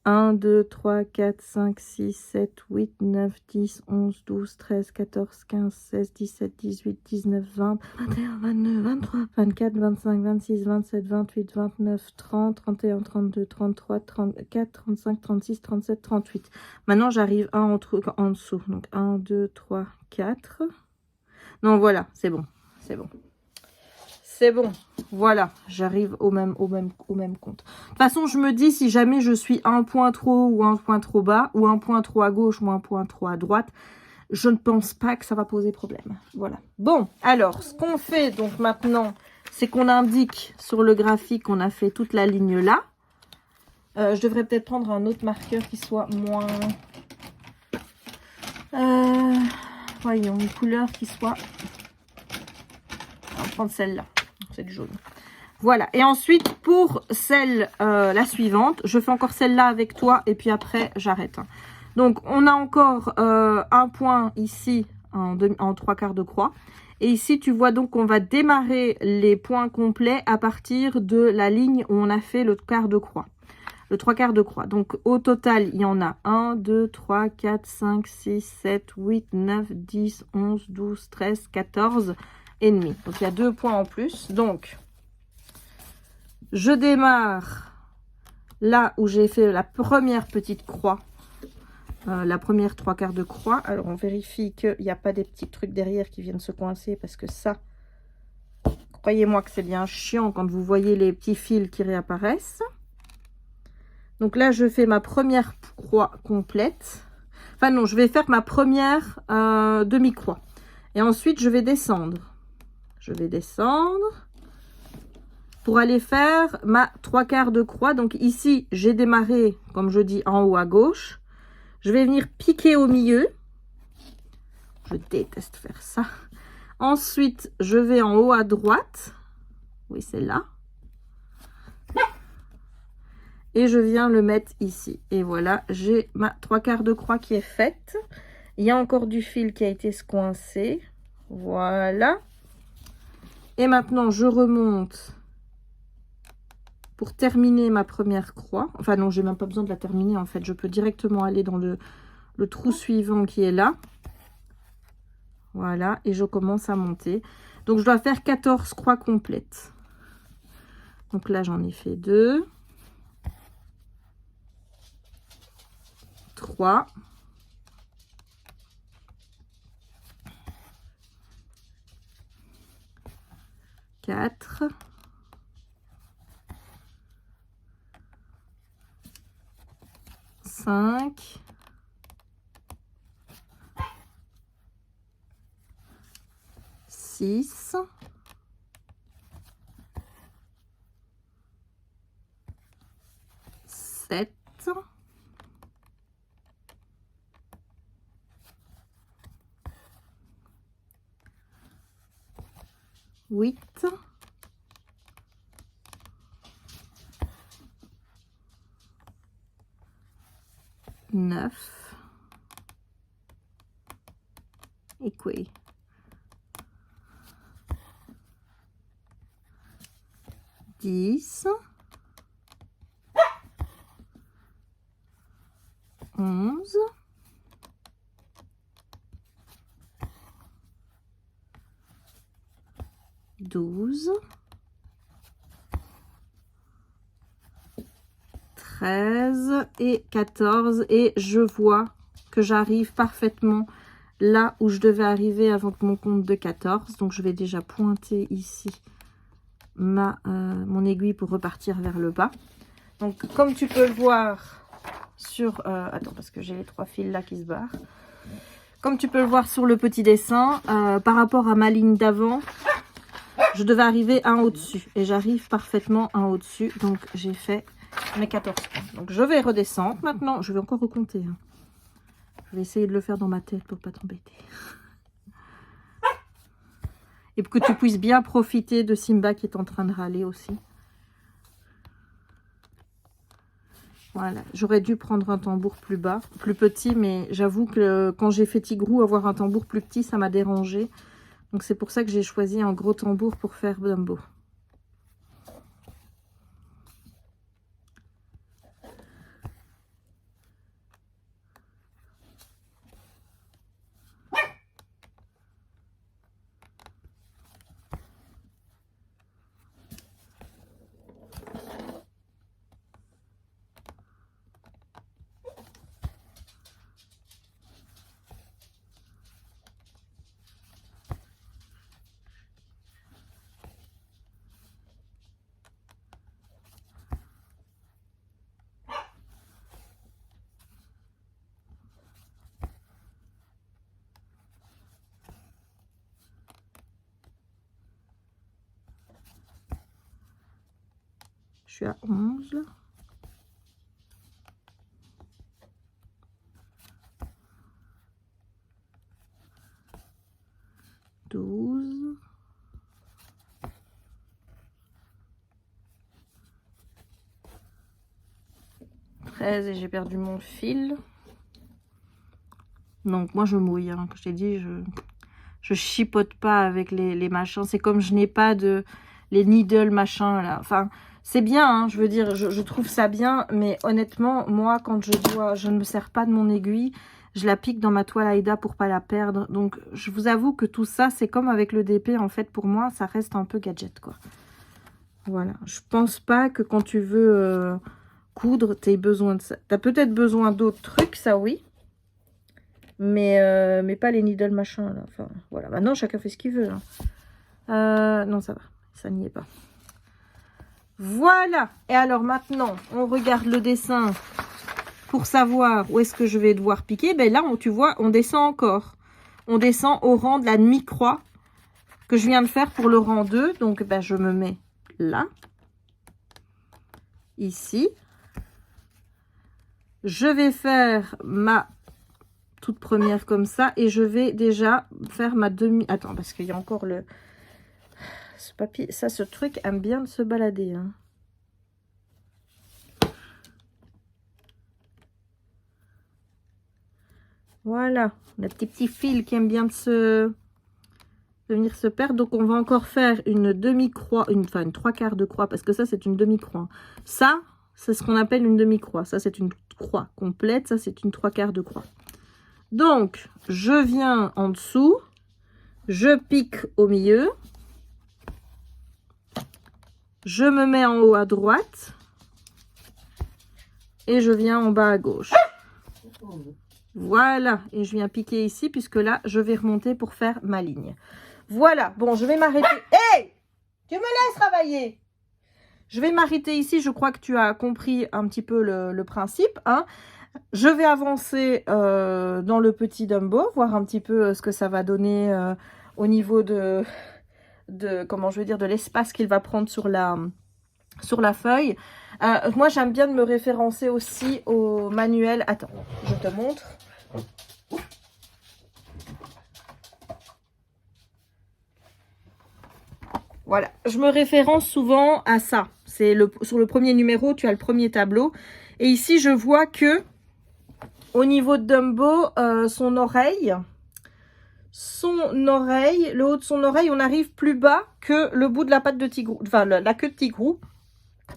1, 2, 3, 4, 5, 6, 7, 8, 9, 10, 11, 12, 13, 14, 15, 16, 17, 18, 19, 20, 21, 22, 23, 24, 25, 26, 27, 28, 29, 30, 31, 32, 33, 34, 35, 36, 37, 38. Maintenant, j'arrive en dessous. Donc, 1, 2, 3, 4. Non, voilà, c'est bon. C'est bon. C'est bon, voilà, j'arrive au même compte. De toute façon, je me dis, si jamais je suis un point trop haut ou un point trop bas, ou un point trop à gauche ou un point trop à droite, je ne pense pas que ça va poser problème. Voilà. Bon, alors, ce qu'on fait donc maintenant, c'est qu'on indique sur le graphique qu'on a fait toute la ligne là. Je devrais peut-être prendre un autre marqueur qui soit moins... voyons, une couleur qui soit... On va prendre celle-là. C'est du jaune. Voilà. Et ensuite, pour celle, la suivante, je fais encore celle-là avec toi. Et puis après, j'arrête. Donc, on a encore un point ici en 3/4 de croix. Et ici, tu vois donc qu'on va démarrer les points complets à partir de la ligne où on a fait le quart de croix. Le 3/4 de croix. Donc, au total, il y en a 1, 2, 3, 4, 5, 6, 7, 8, 9, 10, 11, 12, 13, 14 et demi. Donc, il y a 2 points en plus. Donc, je démarre là où j'ai fait la première petite croix. La première 3/4 de croix. Alors, on vérifie qu'il n'y a pas des petits trucs derrière qui viennent se coincer parce que ça, croyez-moi que c'est bien chiant quand vous voyez les petits fils qui réapparaissent. Donc là, je fais ma première croix complète. Enfin non, je vais faire ma première demi-croix. Et ensuite, je vais descendre. Je vais descendre pour aller faire ma 3/4 de croix. Donc ici, j'ai démarré, comme je dis, en haut à gauche. Je vais venir piquer au milieu. Je déteste faire ça. Ensuite, je vais en haut à droite. Oui, c'est là. Et je viens le mettre ici. Et voilà, j'ai ma 3/4 de croix qui est faite. Il y a encore du fil qui a été coincé. Voilà. Et maintenant, je remonte pour terminer ma première croix. Enfin non, j'ai même pas besoin de la terminer en fait. Je peux directement aller dans le trou suivant qui est là. Voilà. Et je commence à monter. Donc, je dois faire 14 croix complètes. Donc là, j'en ai fait 2. 3. 4. 5. 6. 7. 8. 9. Et quoi? 10. 11. 12. 13 et 14. Et je vois que j'arrive parfaitement là où je devais arriver avant mon compte de 14. Donc, je vais déjà pointer ici mon aiguille pour repartir vers le bas. Donc, comme tu peux le voir sur... attends, parce que j'ai les 3 fils là qui se barrent. Comme tu peux le voir sur le petit dessin, par rapport à ma ligne d'avant, je devais arriver un au-dessus. Et j'arrive parfaitement un au-dessus. Donc, j'ai fait mes 14 points. Donc, je vais redescendre. Maintenant, je vais encore recompter. Hein. Je vais essayer de le faire dans ma tête pour pas t'embêter. Et pour que tu puisses bien profiter de Simba qui est en train de râler aussi. Voilà, j'aurais dû prendre un tambour plus bas, plus petit, mais j'avoue que quand j'ai fait Tigrou, avoir un tambour plus petit, ça m'a dérangé. Donc c'est pour ça que j'ai choisi un gros tambour pour faire Dumbo. Je suis à 11. Là. Douze. 13 et j'ai perdu mon fil. Donc moi je mouille, hein. Je t'ai dit, je chipote pas avec les machins. C'est comme je n'ai pas de les needle machin là. Enfin, c'est bien, hein, je veux dire, je trouve ça bien, mais honnêtement, moi quand je ne me sers pas de mon aiguille, je la pique dans ma toile Aïda pour pas la perdre. Donc je vous avoue que tout ça, c'est comme avec le DP, en fait, pour moi, ça reste un peu gadget, quoi. Voilà, je pense pas que quand tu veux coudre, tu aies besoin de ça. Tu as peut-être besoin d'autres trucs, ça oui. Mais pas les needle machin, là. Enfin, voilà, maintenant chacun fait ce qu'il veut. Hein. Non, ça va, ça n'y est pas. Voilà, et alors maintenant, on regarde le dessin pour savoir où est-ce que je vais devoir piquer. Ben là, tu vois, on descend encore. On descend au rang de la demi-croix que je viens de faire pour le rang 2. Donc, ben, je me mets là, ici. Je vais faire ma toute première comme ça et je vais déjà faire ma demi... Attends, parce qu'il y a encore le... Ce papier, ça, ce truc aime bien de se balader. Hein. Voilà, le petit fil qui aime bien de venir se perdre. Donc, on va encore faire une demi-croix, enfin une 3/4 de croix, parce que ça, c'est une demi-croix. Ça, c'est ce qu'on appelle une demi-croix. Ça, c'est une croix complète. Ça, c'est une 3/4 de croix. Donc, je viens en dessous. Je pique au milieu. Je me mets en haut à droite. Et je viens en bas à gauche. Voilà, et je viens piquer ici, puisque là, je vais remonter pour faire ma ligne. Voilà, bon, je vais m'arrêter. Hey, tu me laisses travailler. Je vais m'arrêter ici, je crois que tu as compris un petit peu le principe. Hein. Je vais avancer dans le petit Dumbo, voir un petit peu ce que ça va donner au niveau de comment je veux dire, de l'espace qu'il va prendre sur la feuille. Moi, j'aime bien de me référencer aussi au manuel. Attends, je te montre. Voilà, je me référence souvent à ça. C'est sur le premier numéro, tu as le premier tableau. Et ici, je vois que au niveau de Dumbo, son oreille, le haut de son oreille, on arrive plus bas que le bout de la patte de Tigrou, enfin la queue de Tigrou.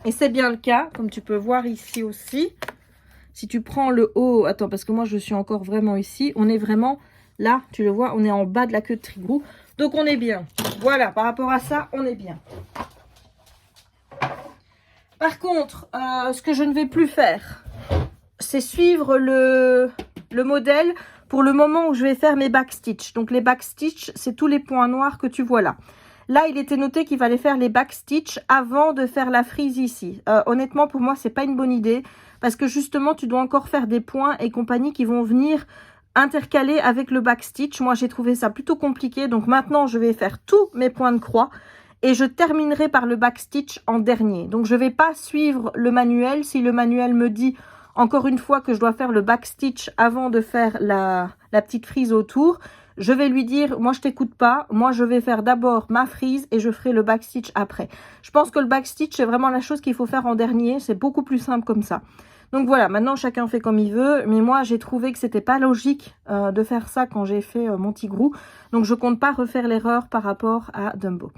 Et c'est bien le cas, comme tu peux voir ici aussi. Si tu prends le haut, attends, parce que moi je suis encore vraiment ici, on est vraiment là, tu le vois, on est en bas de la queue de Tigrou. Donc on est bien. Voilà, par rapport à ça, on est bien. Par contre, ce que je ne vais plus faire, c'est suivre le modèle pour le moment où je vais faire mes backstitch. Donc les backstitch, c'est tous les points noirs que tu vois là. Là, il était noté qu'il fallait faire les backstitch avant de faire la frise ici. Honnêtement, pour moi, c'est pas une bonne idée. Parce que justement, tu dois encore faire des points et compagnie qui vont venir intercaler avec le backstitch. Moi, j'ai trouvé ça plutôt compliqué. Donc maintenant, je vais faire tous mes points de croix. Et je terminerai par le backstitch en dernier. Donc, je ne vais pas suivre le manuel. Si le manuel me dit, encore une fois, que je dois faire le backstitch avant de faire la petite frise autour, je vais lui dire, moi je t'écoute pas, moi je vais faire d'abord ma frise et je ferai le backstitch après. Je pense que le backstitch c'est vraiment la chose qu'il faut faire en dernier, c'est beaucoup plus simple comme ça. Donc voilà, maintenant chacun fait comme il veut, mais moi j'ai trouvé que c'était pas logique de faire ça quand j'ai fait mon Tigrou. Donc je compte pas refaire l'erreur par rapport à Dumbo.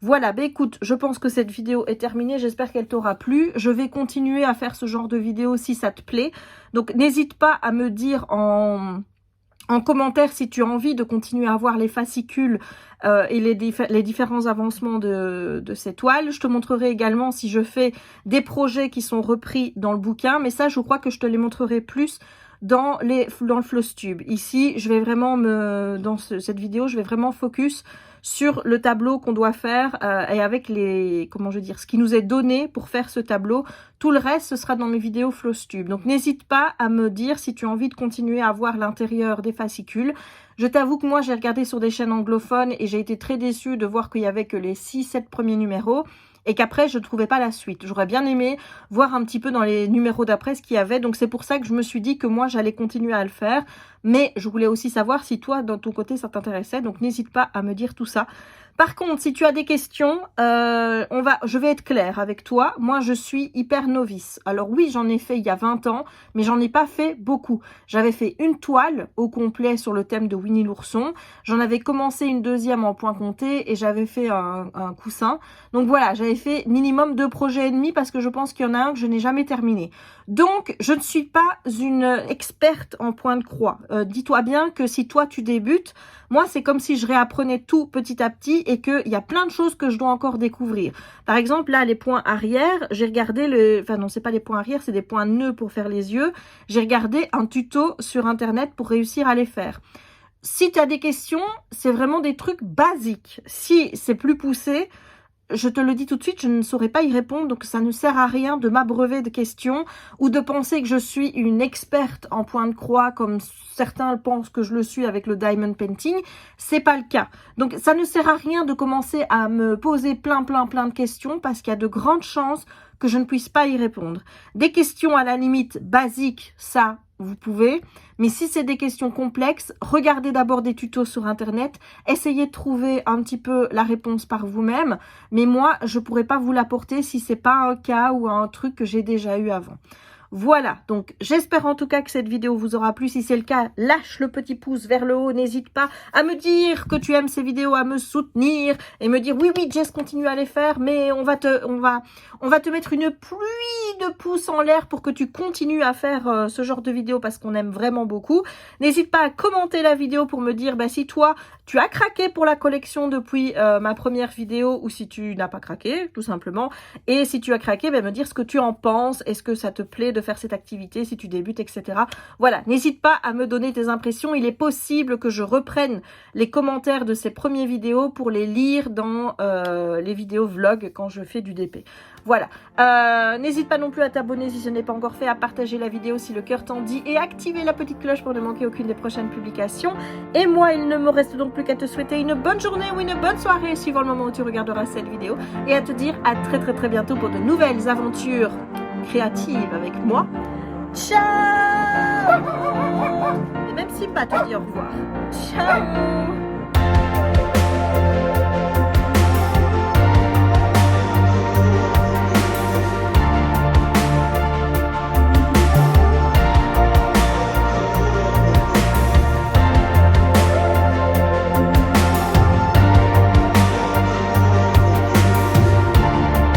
Voilà, bah écoute, je pense que cette vidéo est terminée, j'espère qu'elle t'aura plu. Je vais continuer à faire ce genre de vidéo si ça te plaît. Donc n'hésite pas à me dire en commentaire si tu as envie de continuer à voir les fascicules et les différents avancements de cette toile. Je te montrerai également si je fais des projets qui sont repris dans le bouquin, mais ça je crois que je te les montrerai plus dans le Flosstube. Ici, je vais vraiment dans cette vidéo, je vais vraiment focus sur le tableau qu'on doit faire et avec ce qui nous est donné pour faire ce tableau. Tout le reste, ce sera dans mes vidéos Flosstube. Donc, n'hésite pas à me dire si tu as envie de continuer à voir l'intérieur des fascicules. Je t'avoue que moi, j'ai regardé sur des chaînes anglophones et j'ai été très déçue de voir qu'il n'y avait que les 6-7 premiers numéros. et qu'après je ne trouvais pas la suite. J'aurais bien aimé voir un petit peu dans les numéros d'après ce qu'il y avait, donc c'est pour ça que je me suis dit que moi j'allais continuer à le faire, mais je voulais aussi savoir si toi dans ton côté ça t'intéressait, donc n'hésite pas à me dire tout ça. Par contre, si tu as des questions, je vais être claire avec toi. Moi, je suis hyper novice. Alors oui, j'en ai fait il y a 20 ans, mais j'en ai pas fait beaucoup. J'avais fait une toile au complet sur le thème de Winnie l'ourson. J'en avais commencé une deuxième en point compté et j'avais fait un coussin. Donc voilà, j'avais fait minimum 2 projets et demi parce que je pense qu'il y en a un que je n'ai jamais terminé. Donc, je ne suis pas une experte en point de croix. Dis-toi bien que si toi, tu débutes, moi, c'est comme si je réapprenais tout petit à petit et qu'il y a plein de choses que je dois encore découvrir. Par exemple, là, les points arrière, j'ai regardé enfin non, c'est pas les points arrière, c'est des points nœuds pour faire les yeux. J'ai regardé un tuto sur Internet pour réussir à les faire. Si tu as des questions, c'est vraiment des trucs basiques. Si c'est plus poussé, je te le dis tout de suite, je ne saurais pas y répondre, donc ça ne sert à rien de m'abreuver de questions ou de penser que je suis une experte en point de croix comme certains pensent que je le suis avec le diamond painting. C'est pas le cas. Donc ça ne sert à rien de commencer à me poser plein de questions parce qu'il y a de grandes chances que je ne puisse pas y répondre. Des questions à la limite basiques, ça, vous pouvez, mais si c'est des questions complexes, regardez d'abord des tutos sur Internet, essayez de trouver un petit peu la réponse par vous-même, mais moi, je ne pourrais pas vous l'apporter si c'est pas un cas ou un truc que j'ai déjà eu avant. Voilà, donc j'espère en tout cas que cette vidéo vous aura plu. Si c'est le cas, lâche le petit pouce vers le haut. N'hésite pas à me dire que tu aimes ces vidéos, à me soutenir et me dire oui, Jess, continue à les faire, mais on va te mettre une pluie de pouces en l'air pour que tu continues à faire ce genre de vidéos parce qu'on aime vraiment beaucoup. N'hésite pas à commenter la vidéo pour me dire si toi, tu as craqué pour la collection depuis ma première vidéo ou si tu n'as pas craqué, tout simplement. Et si tu as craqué, me dire ce que tu en penses. Est-ce que ça te plaît de faire cette activité si tu débutes, etc. Voilà, n'hésite pas à me donner tes impressions. Il est possible que je reprenne les commentaires de ces premières vidéos pour les lire dans les vidéos vlog quand je fais du DP. Voilà, n'hésite pas non plus à t'abonner si ce n'est pas encore fait, à partager la vidéo si le cœur t'en dit et activer la petite cloche pour ne manquer aucune des prochaines publications. Et moi, il ne me reste donc plus qu'à te souhaiter une bonne journée ou une bonne soirée suivant le moment où tu regarderas cette vidéo et à te dire à très bientôt pour de nouvelles aventures créatives avec moi. Ciao! Et même si pas te dit au revoir. Ciao!